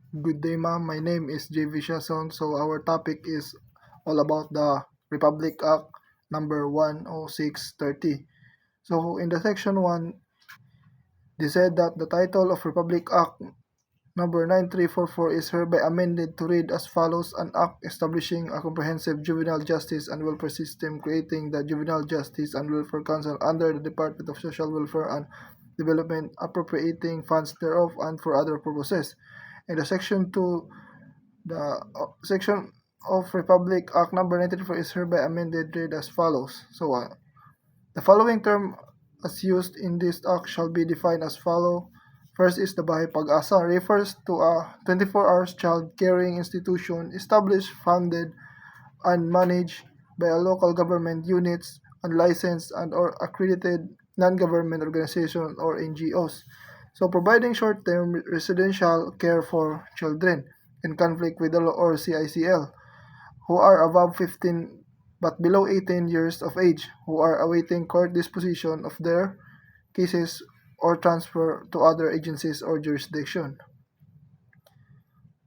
Good day, ma'am. My name is JV Shason. So our topic is all about the Republic Act number 10630. So in the section 1, they said that the title of Republic Act number 9344 is hereby amended to read as follows: an act establishing a comprehensive juvenile justice and welfare system, creating the Juvenile Justice and Welfare Council under the Department of Social Welfare and Development, appropriating funds thereof and for other purposes. In the section 2, the section of Republic Act number 94 is hereby amended read as follows. The following term as used in this act shall be defined as follow. First is the Bahay Pag-asa refers to a 24 hours child caring institution established, funded, and managed by a local government units, unlicensed and or accredited non-government organization or NGOs. So providing short-term residential care for children in conflict with the law or CICL who are above 15 but below 18 years of age who are awaiting court disposition of their cases or transfer to other agencies or jurisdiction.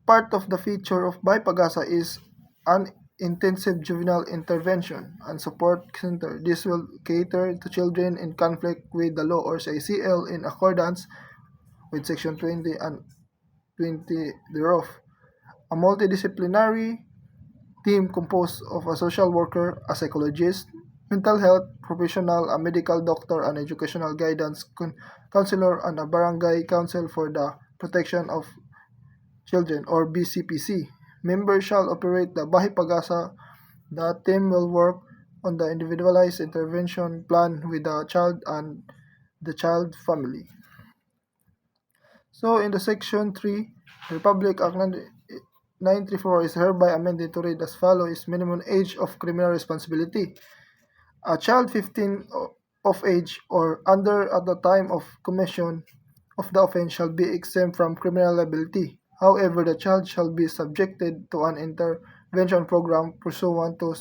Part of the feature of Pag-asa is an intensive juvenile intervention and support center. This will cater to children in conflict with the law or CICL in accordance with Section 20 and 20 thereof. A multidisciplinary team composed of a social worker, a psychologist, mental health professional, a medical doctor, an educational guidance counselor, and a barangay council for the protection of children or BCPC. Members shall operate the Bahay Pag-asa. The team will work on the individualized intervention plan with the child and the child family. So in the section 3, the Republic Act 934 is hereby amended to read as follows: minimum age of criminal responsibility. A child 15 of age or under at the time of commission of the offense shall be exempt from criminal liability. However, the child shall be subjected to an intervention program pursuant to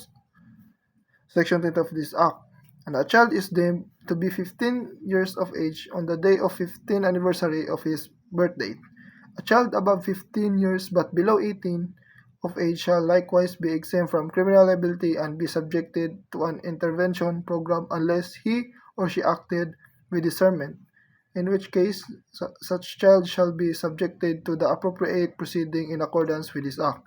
Section 20 of this Act. And a child is deemed to be 15 years of age on the day of 15th anniversary of his birthday. A child above 15 years but below 18 of age shall likewise be exempt from criminal liability and be subjected to an intervention program unless he or she acted with discernment, in which case such child shall be subjected to the appropriate proceeding in accordance with this Act.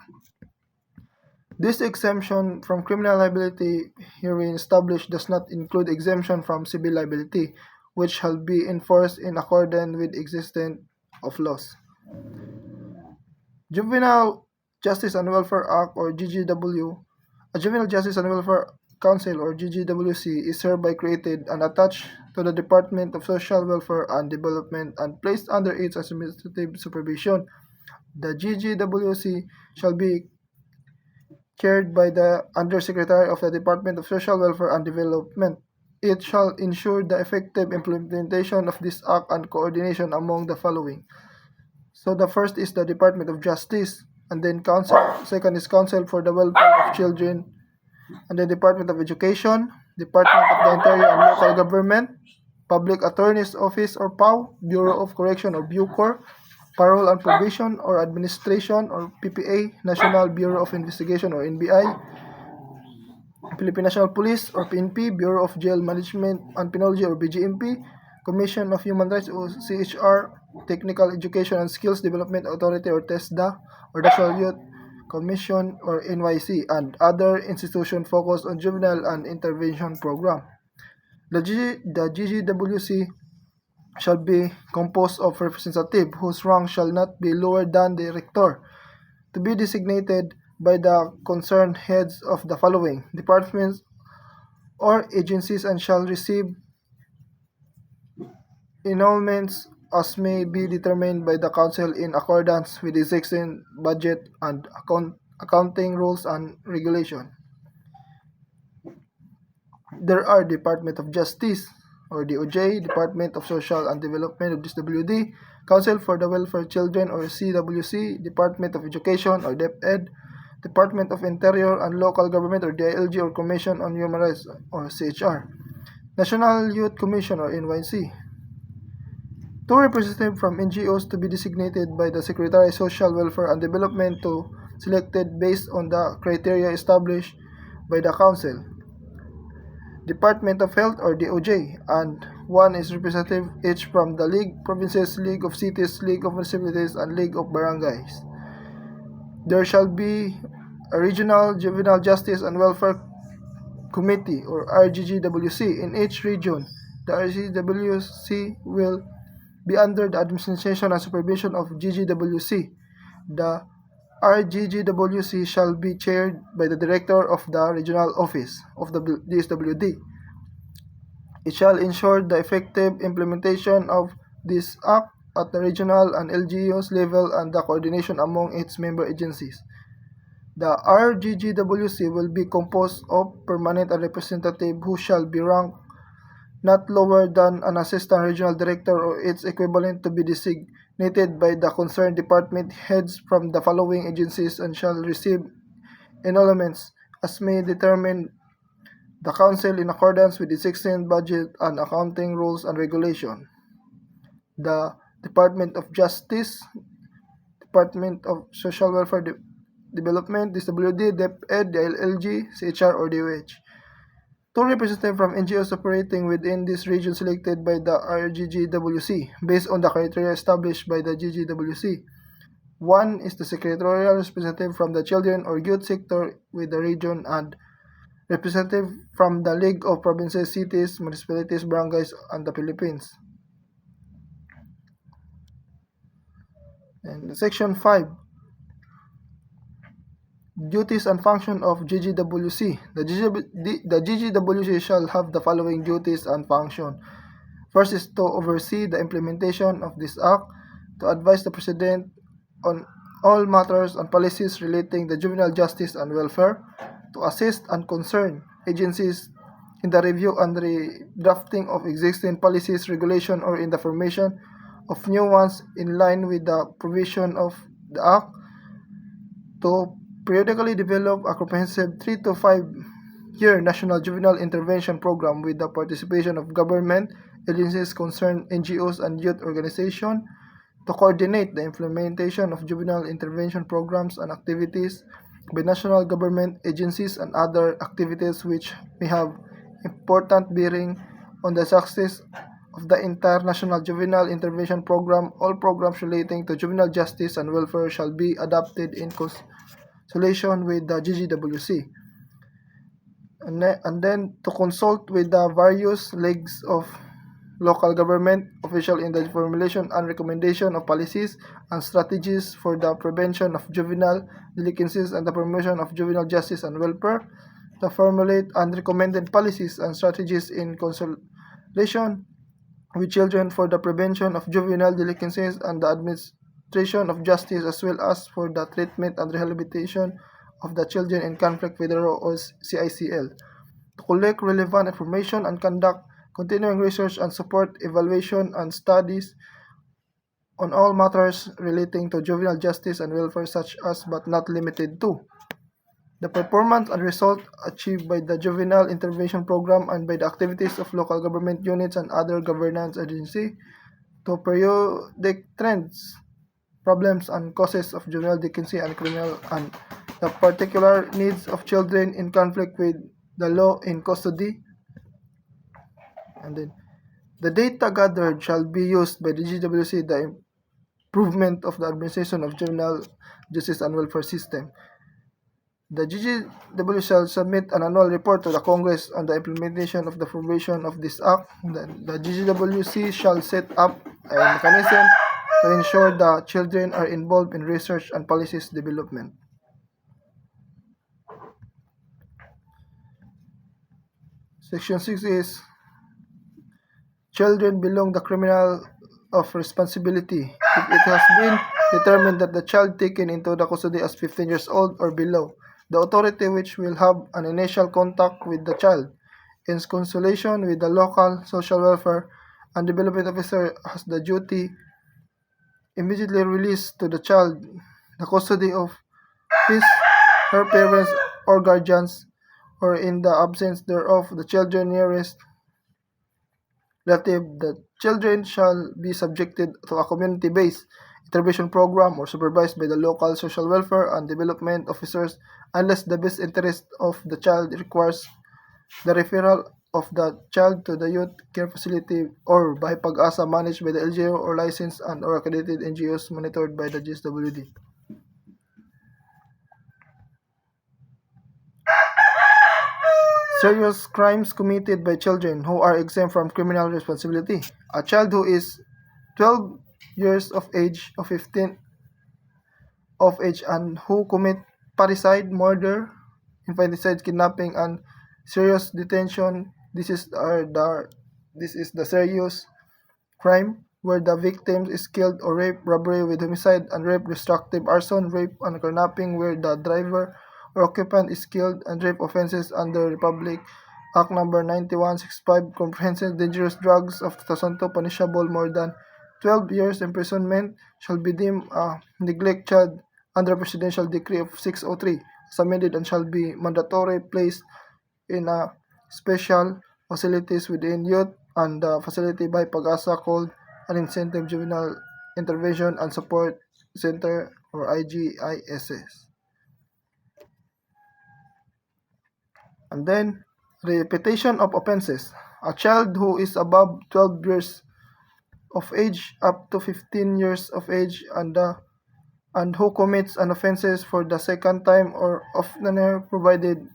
This exemption from criminal liability herein established does not include exemption from civil liability, which shall be enforced in accordance with existence of laws. Juvenile Justice and Welfare Act or GGW, a Juvenile Justice and Welfare Council or GGWC is hereby created and attached to the Department of Social Welfare and Development and placed under its administrative supervision. The GGWC shall be chaired by the Undersecretary of the Department of Social Welfare and Development. It shall ensure the effective implementation of this act and coordination among the following. So the first is the Department of Justice, and then Council, second is Council for the Welfare of Children, and then Department of Education, Department of the Interior and Local Government, Public Attorney's Office or PAO, Bureau of Correction or BUCOR, Parole and Probation or Administration or PPA, National Bureau of Investigation or NBI, Philippine National Police or PNP, Bureau of Jail Management and Penology or BGMP, Commission of Human Rights or CHR, Technical Education and Skills Development Authority or TESDA, or National Youth Commission or NYC, and other institutions focused on juvenile and intervention program. The GGWC shall be composed of representatives whose rank shall not be lower than the rector, to be designated by the concerned heads of the following departments or agencies, and shall receive emoluments as may be determined by the council in accordance with existing budget and accounting rules and regulation. There are Department of Justice or DOJ, Department of Social and Development or DSWD, Council for the Welfare of Children or CWC, Department of Education or DepEd, Department of Interior and Local Government or DILG or Commission on Human Rights or CHR, National Youth Commission or NYC, Two representatives from NGOs to be designated by the Secretary of Social Welfare and Development to selected based on the criteria established by the Council, Department of Health or DOJ, and one is representative each from the League Provinces, League of Cities, League of Municipalities, and League of Barangays. There shall be a Regional Juvenile Justice and Welfare Committee or RGGWC in each region. The RGGWC will be under the administration and supervision of GGWC. The RGGWC shall be chaired by the Director of the Regional Office of the DSWD. It shall ensure the effective implementation of this Act at the regional and LGUs level and the coordination among its member agencies. The RGGWC will be composed of permanent and representative who shall be ranked not lower than an assistant regional director or its equivalent to be designated by the concerned department heads from the following agencies and shall receive emoluments as may determine the Council in accordance with the 16th Budget and Accounting Rules and Regulation. The Department of Justice, Department of Social Welfare Development, DSWD, DepEd, DILG, CHR, or DOH. Two representatives from NGOs operating within this region selected by the RGGWC based on the criteria established by the GGWC. One is the secretarial representative from the children or youth sector with the region and representative from the League of Provinces, Cities, Municipalities, Barangays, and the Philippines. And Section 5. Duties and function of GGWC. The GGWC shall have the following duties and function. First is to oversee the implementation of this act, to advise the President on all matters and policies relating to juvenile justice and welfare, to assist and concern agencies in the review and drafting of existing policies, regulation, or in the formation of new ones in line with the provision of the act, to periodically develop a comprehensive 3 to 5 year national juvenile intervention program with the participation of government agencies concerned, NGOs, and youth organizations, to coordinate the implementation of juvenile intervention programs and activities by national government agencies and other activities which may have important bearing on the success of the entire national juvenile intervention program. All programs relating to juvenile justice and welfare shall be adopted in consultation with the GGWC. And then to consult with the various legs of local government official in the formulation and recommendation of policies and strategies for the prevention of juvenile delinquencies and the promotion of juvenile justice and welfare, to formulate and recommended policies and strategies in consultation with children for the prevention of juvenile delinquencies and the administration of justice, as well as for the treatment and rehabilitation of the children in conflict with the law or CICL, to collect relevant information and conduct continuing research and support evaluation and studies on all matters relating to juvenile justice and welfare, such as but not limited to the performance and result achieved by the juvenile intervention program and by the activities of local government units and other governance agencies, to periodic trends, problems, and causes of juvenile delinquency and criminal, and the particular needs of children in conflict with the law in custody. And then the data gathered shall be used by the GWC the improvement of the administration of juvenile justice and welfare system. The GGW shall submit an annual report to the Congress on the implementation of the provision of this act. The GGWC shall set up a mechanism to ensure that children are involved in research and policies development. Section 6 is children belong the criminal of responsibility if it has been determined that the child taken into the custody is 15 years old or below. The authority which will have an initial contact with the child in consultation with the local social welfare and development officer has the duty immediately release to the child the custody of his, her parents or guardians, or in the absence thereof the children nearest relative, the children shall be subjected to a community-based intervention program or supervised by the local social welfare and development officers unless the best interest of the child requires the referral of the child to the youth care facility or by Pag-asa managed by the LGU or licensed and or accredited NGOs monitored by the GSWD. Serious crimes committed by children who are exempt from criminal responsibility. A child who is 12 years of age or 15 of age and who commit parricide, murder, infanticide, kidnapping, and serious detention. This is the serious crime where the victim is killed or rape, robbery with homicide and rape, destructive arson, rape and kidnapping where the driver or occupant is killed, and rape offenses under Republic Act Number 9165 Comprehensive Dangerous Drugs of 2002 punishable more than 12 years imprisonment shall be deemed a neglect child under Presidential Decree of 603 as amended and shall be mandatory placed in a special facilities within youth and the facility by Pag-asa called an Incentive Juvenile Intervention and Support Center or IGISS. And then, repetition of offenses. A child who is above 12 years of age up to 15 years of age and who commits an offenses for the second time or oftener provided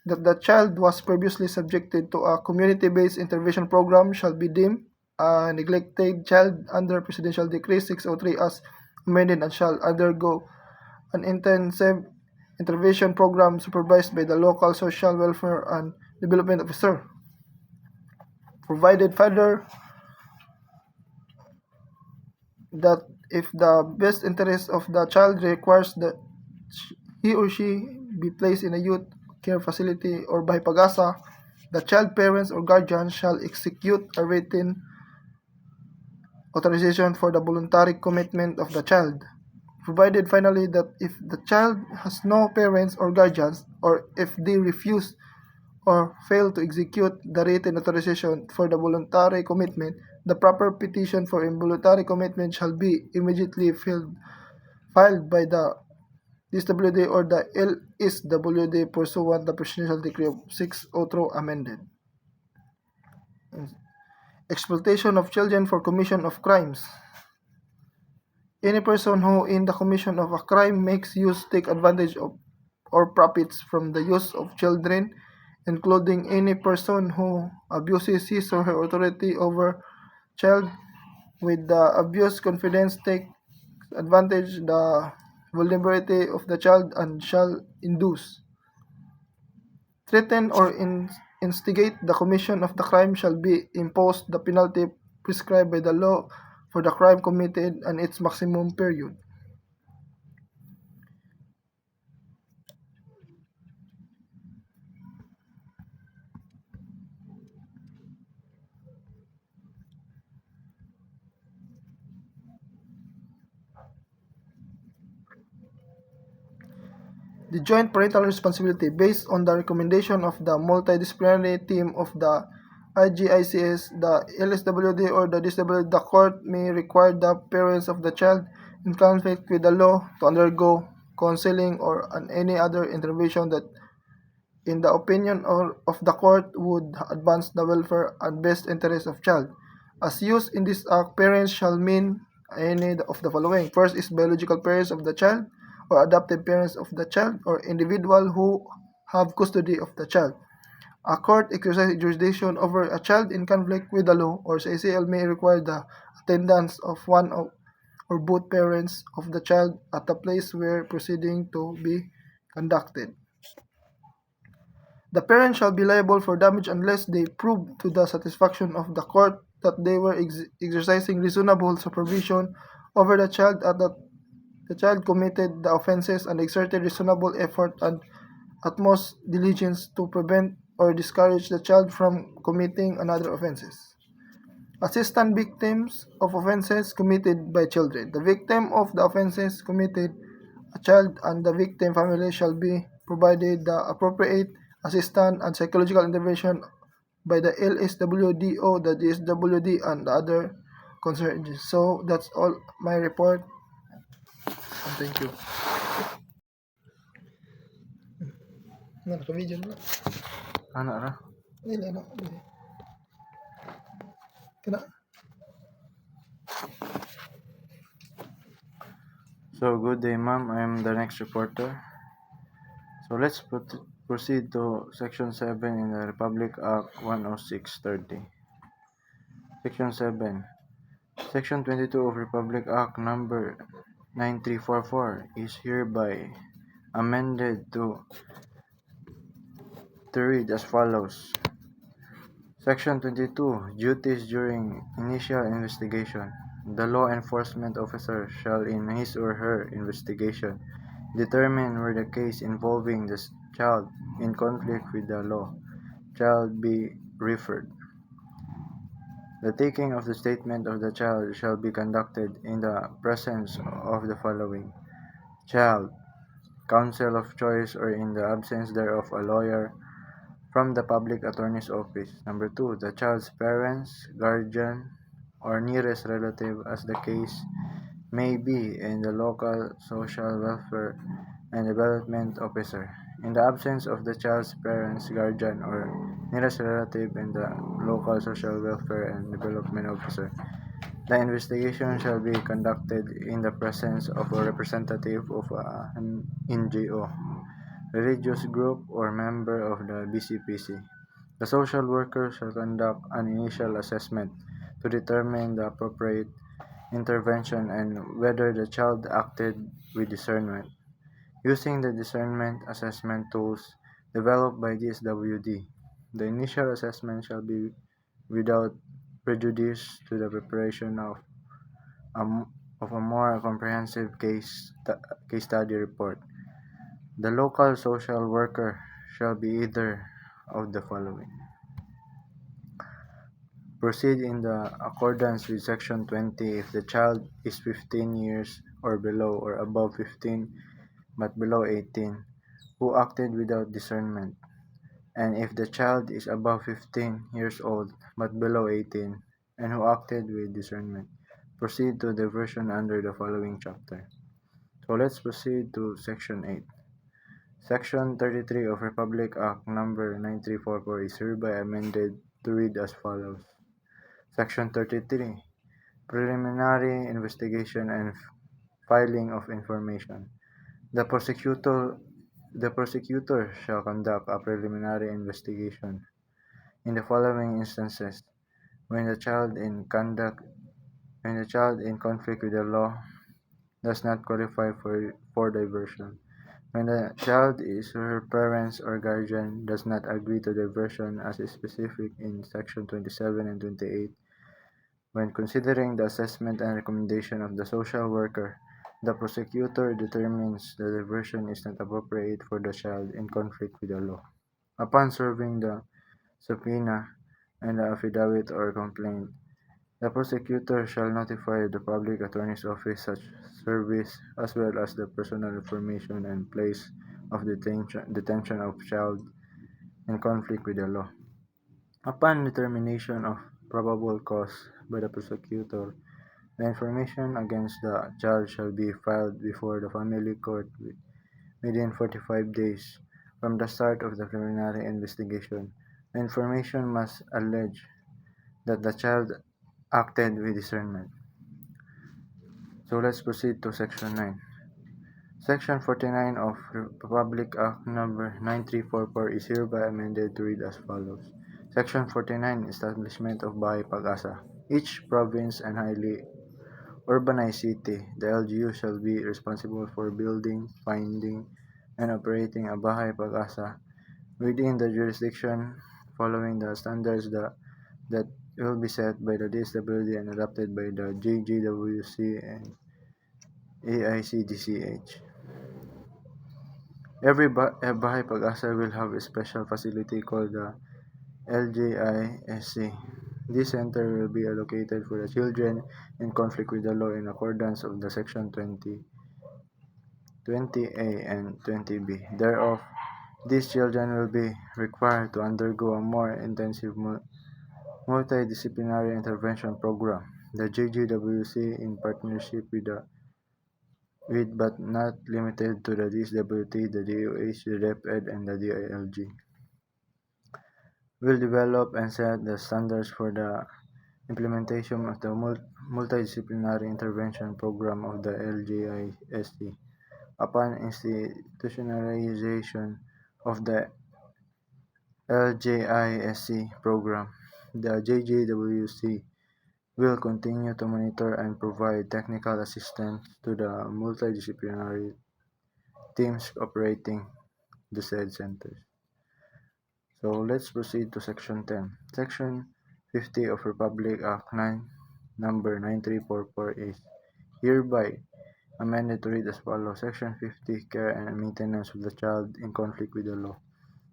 that the child was previously subjected to a community-based intervention program shall be deemed a neglected child under Presidential Decree 603 as amended and shall undergo an intensive intervention program supervised by the local social welfare and development officer. Provided further that if the best interest of the child requires that he or she be placed in a youth care facility or by Pag-asa, the child parents or guardians shall execute a written authorization for the voluntary commitment of the child. Provided finally that if the child has no parents or guardians or if they refuse or fail to execute the written authorization for the voluntary commitment, the proper petition for involuntary commitment shall be immediately filed by the DSWD or the LSWD pursuant the Presidential Decree of 602 amended. Exploitation of children for commission of crimes. Any person who in the commission of a crime makes use, take advantage of, or profits from the use of children, including any person who abuses his or her authority over child with the abuse confidence, take advantage the vulnerability of the child and shall induce, threaten or instigate the commission of the crime shall be imposed the penalty prescribed by the law for the crime committed and its maximum period. The joint parental responsibility based on the recommendation of the multidisciplinary team of the IGICS, the LSWD or the DSWD, the court may require the parents of the child in conflict with the law to undergo counseling or any other intervention that in the opinion of the court would advance the welfare and best interest of child. As used in this act, parents shall mean any of the following. First is biological parents of the child or adopted parents of the child or individual who have custody of the child. A court exercising jurisdiction over a child in conflict with the law or CACL may require the attendance of one or both parents of the child at the place where proceeding to be conducted. The parents shall be liable for damage unless they prove to the satisfaction of the court that they were exercising reasonable supervision over the child at the child committed the offenses and exerted reasonable effort and utmost diligence to prevent or discourage the child from committing another offenses. Assistant victims of offenses committed by children. The victim of the offenses committed a child and the victim family shall be provided the appropriate assistance and psychological intervention by the LSWDO, the DSWD, and the other concerned agencies. So that's all my report. And thank you. Naka-video na. Ano ra? Dili na. Kana. So, good day, ma'am. I am the next reporter. So, let's proceed to Section 7 in the Republic Act 10630. Section 7. Section 22 of Republic Act number 9344 is hereby amended to read as follows. Section 22. Duties during initial investigation. The law enforcement officer shall in his or her investigation determine where the case involving the child in conflict with the law shall be referred. The taking of the statement of the child shall be conducted in the presence of the following: child, counsel of choice, or in the absence thereof a lawyer from the public attorney's office. Number 2, the child's parents, guardian, or nearest relative as the case may be, and the local social welfare and development officer. In the absence of the child's parents, guardian, or nearest relative and the local social welfare and development officer, the investigation shall be conducted in the presence of a representative of an NGO, religious group, or member of the BCPC. The social worker shall conduct an initial assessment to determine the appropriate intervention and whether the child acted with discernment. Using the discernment assessment tools developed by DSWD, the initial assessment shall be without prejudice to the preparation of a more comprehensive case study report. The local social worker shall be either of the following: proceed in the accordance with Section 20 if the child is 15 years or below, or above 15 but below 18, who acted without discernment, and if the child is above 15 years old but below 18 and who acted with discernment. Proceed to diversion under the following chapter. So let's proceed to Section 8. Section 33 of Republic Act number 9344 is hereby amended to read as follows. Section 33. Preliminary investigation and filing of information. The prosecutor shall conduct a preliminary investigation in the following instances: when the child in conflict with the law does not qualify for diversion, when the child is her parents or guardian does not agree to diversion as is specific in Section 27 and 28, when considering the assessment and recommendation of the social worker, the prosecutor determines the diversion is not appropriate for the child in conflict with the law. Upon serving the subpoena and the affidavit or complaint, the prosecutor shall notify the public attorney's office such service as well as the personal information and place of detention of child in conflict with the law. Upon determination of probable cause by the prosecutor, the information against the child shall be filed before the family court within 45 days from the start of the preliminary investigation. The information must allege that the child acted with discernment. So let's proceed to Section 9. Section 49 of Republic Act number 9344 is hereby amended to read as follows. Section 49. Establishment of Bahay Pag-asa. Each province and highly urbanized city, the LGU shall be responsible for building, finding, and operating a Bahay Pag-asa within the jurisdiction following the standards that will be set by the DSWD and adopted by the JGWC and AICDCH. Every Bahay Pag-asa will have a special facility called the LJISC. This center will be allocated for the children in conflict with the law in accordance of the Section 20A and 20B thereof, These children will be required to undergo a more intensive multidisciplinary intervention program. The JGWC, in partnership with but not limited to the DSWT, the DOH, the DepEd, and the DILG, will develop and set the standards for the implementation of the multidisciplinary intervention program of the LGISC. Upon institutionalization of the LGISC program, the JGWC will continue to monitor and provide technical assistance to the multidisciplinary teams operating the said centers. So let's proceed to Section 10. Section 50 of Republic Act 9, number 9344 is hereby amended to read as follows. Section 50, Care and Maintenance of the Child in Conflict with the Law.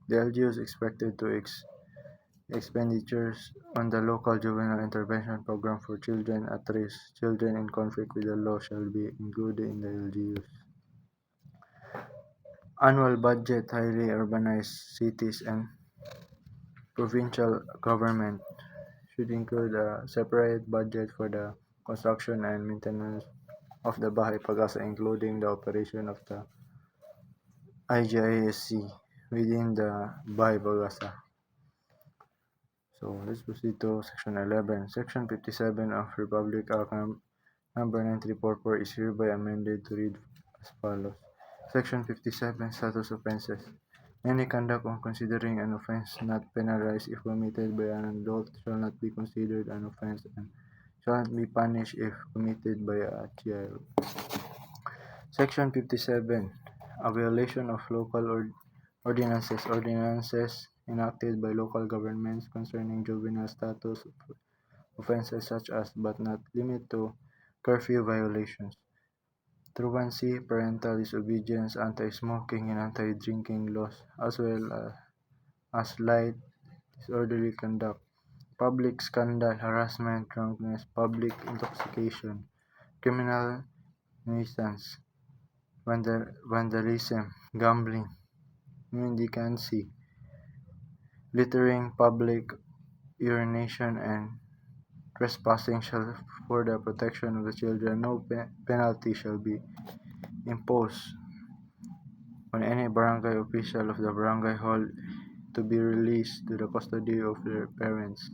The LGU is expected to expenditures on the local juvenile intervention program for children at risk. Children in conflict with the law shall be included in the LGU's annual budget. Highly urbanized cities and provincial government should include a separate budget for the construction and maintenance of the Bahay Pag-asa, including the operation of the IGISC within the Bahay Pag-asa. So let's proceed to Section 11. Section 57 of Republic Act number 9344 is hereby amended to read as follows. Section 57, Status Offenses. Any conduct on considering an offense not penalized if committed by an adult shall not be considered an offense and shall not be punished if committed by a child. Section 57, a violation of local ordinances. Ordinances enacted by local governments concerning juvenile status offenses such as but not limited to curfew violations, truancy, parental disobedience, anti-smoking and anti-drinking laws, as well as light disorderly conduct, public scandal, harassment, drunkenness, public intoxication, criminal nuisance, vandalism, gambling, mendicancy, littering, public urination, and trespassing shall for the protection of the children. No penalty shall be imposed on any barangay official of the barangay hall to be released to the custody of their parents.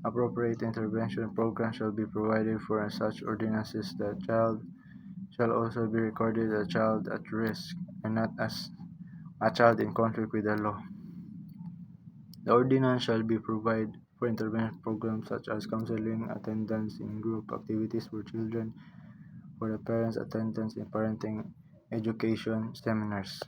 Appropriate intervention program shall be provided for such ordinances. The child shall also be recorded as a child at risk and not as a child in conflict with the law. The ordinance shall be provide for intervention programs such as counseling, attendance in group activities for children, for the parents, attendance in parenting education seminars.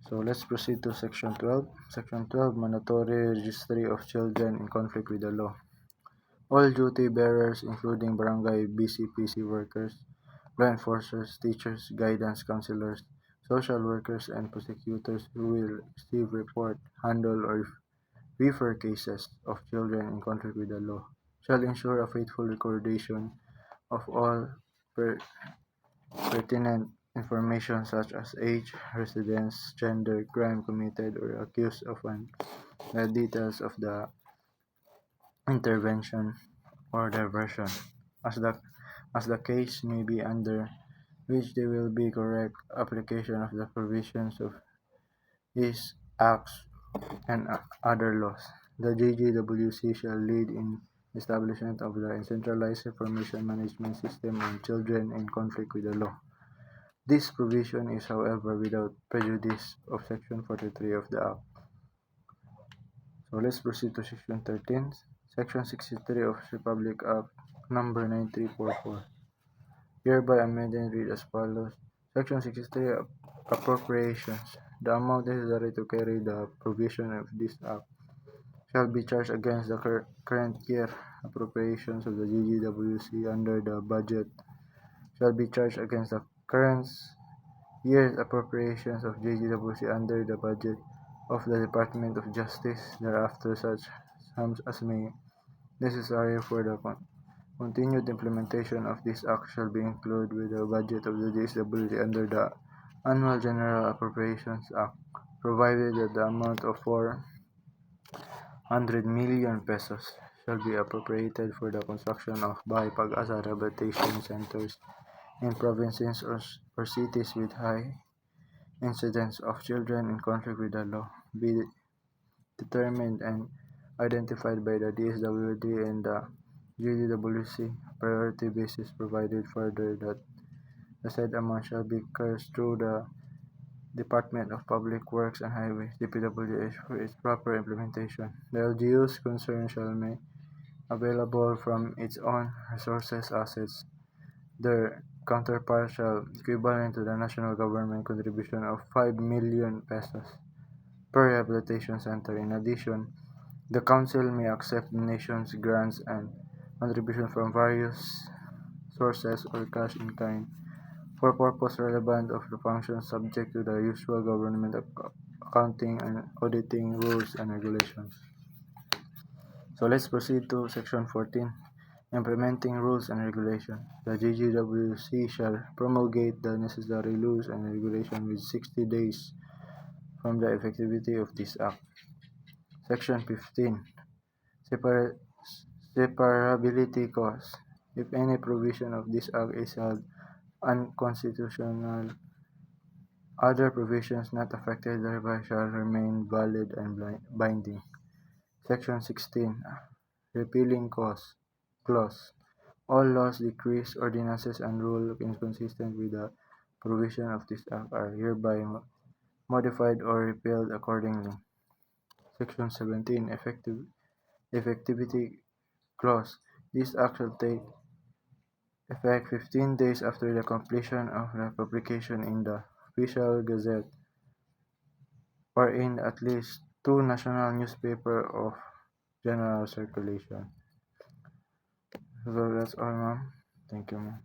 So let's proceed to Section 12. Section 12, Mandatory Registry of Children in Conflict with the Law. All duty bearers, including barangay BCPC workers, law enforcers, teachers, guidance counselors, social workers, and prosecutors who will receive, report, handle, or refer cases of children in conflict with the law, shall ensure a faithful recordation of all pertinent information such as age, residence, gender, crime committed or accused of, and the details of the intervention or diversion, as the case may be, under which there will be correct application of the provisions of these acts and other laws. The JGWC shall lead in establishment of the centralized information management system on children in conflict with the law. This provision is, however, without prejudice of Section 43 of the Act. So let's proceed to Section 13. Section 63 of Republic Act number 9344. Hereby amended read as follows. Section 63, Appropriations. The amount necessary to carry the provision of this Act shall be charged against the current year appropriations of the GGWC under the budget, shall be charged against the current year's appropriations of GGWC under the budget of the Department of Justice, thereafter such sums as may necessary for the Continued implementation of this act shall be included with the budget of the DSWD under the Annual General Appropriations Act, provided that the amount of 400 million pesos shall be appropriated for the construction of Bahay Pag-asa rehabilitation centers in provinces or cities with high incidence of children in conflict with the law, be determined and identified by the DSWD and the GDWC priority basis, provided further that the said amount shall be cursed through the Department of Public Works and Highways (DPWH) for its proper implementation. The LGU's concerned shall make available from its own resources assets their counterpart shall equivalent to the national government contribution of 5 million pesos per rehabilitation center. In addition, the council may accept donations, grants, and contributions from various sources or cash in kind for purpose relevant of the function, subject to the usual government accounting and auditing rules and regulations. So let's proceed to section 14. Implementing rules and regulations. The GGWC shall promulgate the necessary rules and regulations within 60 days from the effectivity of this act. Section 15. Separability clause. If any provision of this act is held unconstitutional, other provisions not affected thereby shall remain valid and binding. Section 16. Repealing clause. All laws, decrees, ordinances, and rules inconsistent with the provision of this act are hereby modified or repealed accordingly. Section 17. Effectivity clause. This act shall take effect 15 days after the completion of the publication in the Official Gazette or in at least 2 national newspapers of general circulation. So that's all, ma'am. Thank you, ma'am.